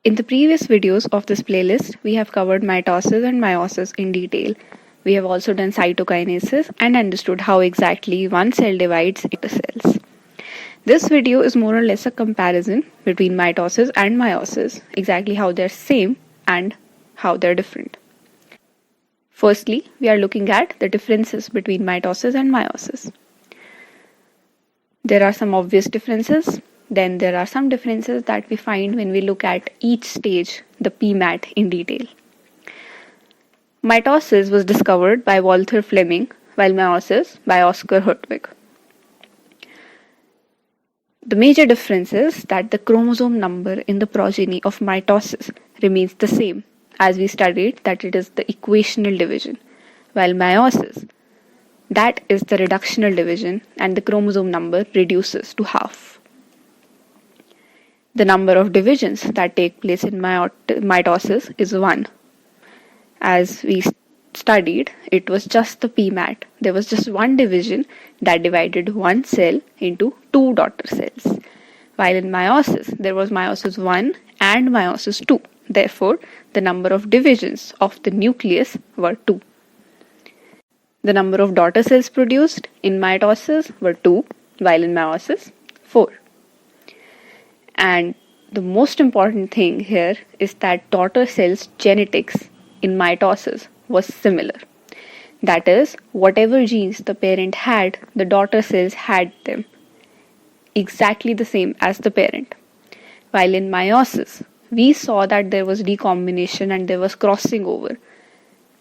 In the previous videos of this playlist, we have covered mitosis and meiosis in detail. We have also done cytokinesis and understood how exactly one cell divides into cells. This video is more or less a comparison between mitosis and meiosis, exactly how they're same and how they're different. Firstly, we are looking at the differences between mitosis and meiosis. There are some obvious differences. Then there are some differences that we find when we look at each stage, the PMAT, in detail. Mitosis was discovered by Walther Fleming, while meiosis by Oscar Hertwig. The major difference is that the chromosome number in the progeny of mitosis remains the same, as we studied that it is the equational division, while meiosis, that is the reductional division, and the chromosome number reduces to half. The number of divisions that take place in mitosis is 1. As we studied, it was just the PMAT. There was just one division that divided one cell into two daughter cells. While in meiosis, there was meiosis 1 and meiosis 2. Therefore, the number of divisions of the nucleus were 2. The number of daughter cells produced in mitosis were 2, while in meiosis, 4. And the most important thing here is that daughter cells' genetics in mitosis was similar. That is, whatever genes the parent had, the daughter cells had them. Exactly the same as the parent. While in meiosis, we saw that there was recombination and there was crossing over.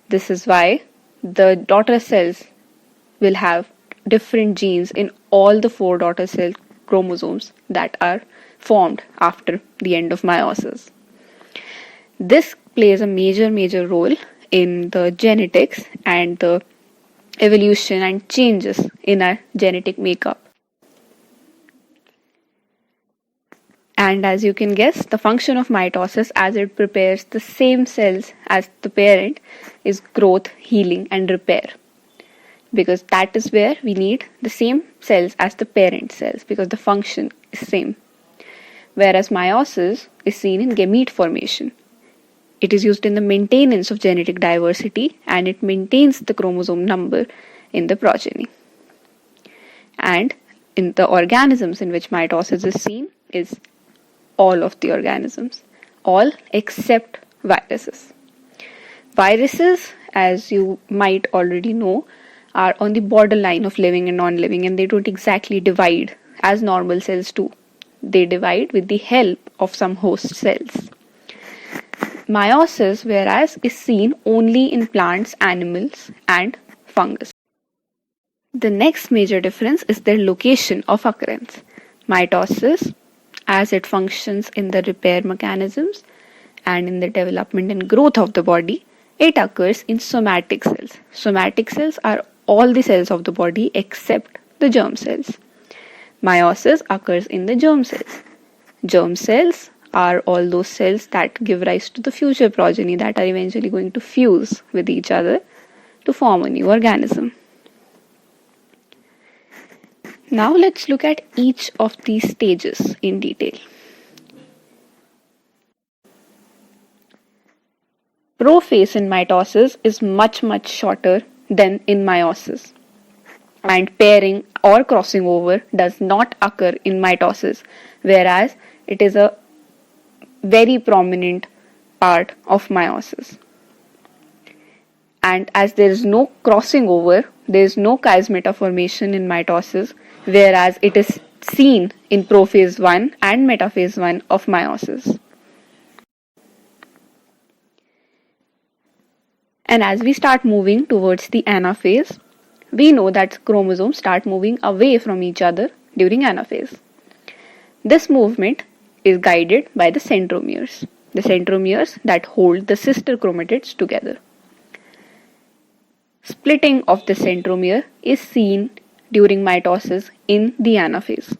This is why the daughter cells will have different genes in all the 4 daughter cell chromosomes that are formed after the end of meiosis. This plays a major role in the genetics and the evolution and changes in our genetic makeup. And as you can guess, the function of mitosis, as it prepares the same cells as the parent, is growth, healing, and repair. Because that is where we need the same cells as the parent cells, because the function is same. Whereas meiosis is seen in gamete formation. It is used in the maintenance of genetic diversity and it maintains the chromosome number in the progeny. And in the organisms in which mitosis is seen is all of the organisms, all except viruses. Viruses, as you might already know, are on the borderline of living and non-living, and they don't exactly divide as normal cells do. They divide with the help of some host cells. Meiosis, whereas, is seen only in plants, animals, and fungus. The next major difference is their location of occurrence. Mitosis, as it functions in the repair mechanisms and in the development and growth of the body, it occurs in somatic cells. Somatic cells are all the cells of the body except the germ cells. Meiosis occurs in the germ cells. Germ cells are all those cells that give rise to the future progeny that are eventually going to fuse with each other to form a new organism. Now let's look at each of these stages in detail. Prophase in mitosis is much shorter than in meiosis. And pairing or crossing over does not occur in mitosis, whereas it is a very prominent part of meiosis. And as there is no crossing over, there is no chiasmata formation in mitosis, whereas it is seen in prophase 1 and metaphase 1 of meiosis. And as we start moving towards the anaphase, we know that chromosomes start moving away from each other during anaphase. This movement is guided by the centromeres that hold the sister chromatids together. Splitting of the centromere is seen during mitosis in the anaphase.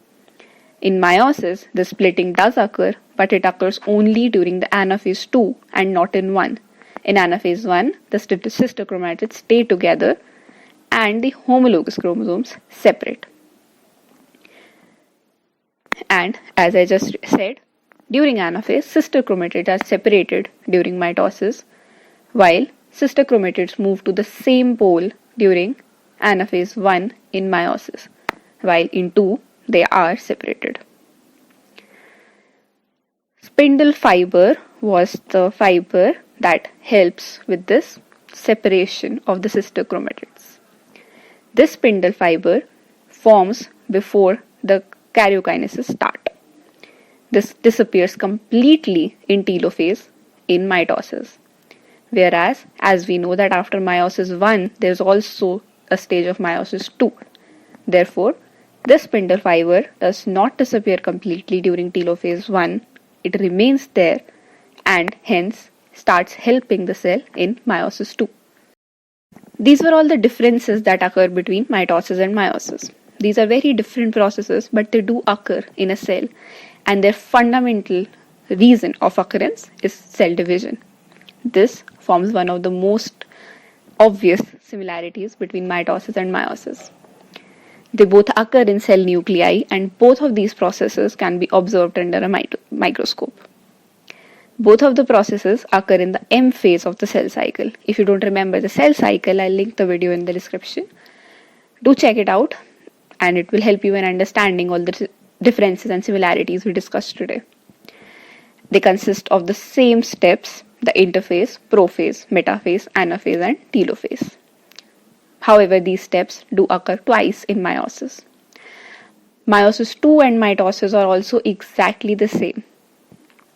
In meiosis, the splitting does occur, but it occurs only during the anaphase 2 and not in 1. In anaphase 1, the sister chromatids stay together and the homologous chromosomes separate. And as I just said, During anaphase, sister chromatids are separated during mitosis, while sister chromatids move to the same pole during anaphase 1 in meiosis, while in 2 they are separated. Spindle fiber was the fiber that helps with this separation of the sister chromatids. This spindle fiber forms before the karyokinesis start. This disappears completely in telophase in mitosis. Whereas, as we know that after meiosis 1, there is also a stage of meiosis 2. Therefore, this spindle fiber does not disappear completely during telophase 1. It remains there and hence starts helping the cell in meiosis 2. These were all the differences that occur between mitosis and meiosis. These are very different processes, but they do occur in a cell, and their fundamental reason of occurrence is cell division. This forms one of the most obvious similarities between mitosis and meiosis. They both occur in cell nuclei, and both of these processes can be observed under a microscope. Both of the processes occur in the M phase of the cell cycle. If you don't remember the cell cycle, I'll link the video in the description. Do check it out, and it will help you in understanding all the differences and similarities we discussed today. They consist of the same steps: the interphase, prophase, metaphase, anaphase, and telophase. However, these steps do occur twice in meiosis. Meiosis 2 and mitosis are also exactly the same.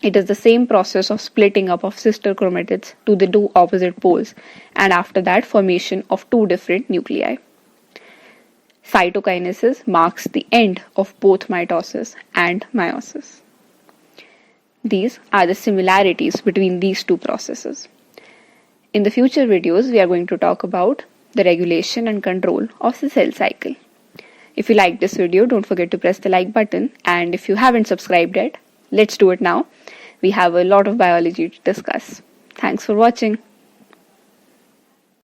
It is the same process of splitting up of sister chromatids to the two opposite poles, and after that formation of two different nuclei. Cytokinesis marks the end of both mitosis and meiosis. These are the similarities between these two processes. In the future videos, we are going to talk about the regulation and control of the cell cycle. If you like this video, don't forget to press the like button, and if you haven't subscribed yet, let's do it now. We have a lot of biology to discuss. Thanks for watching.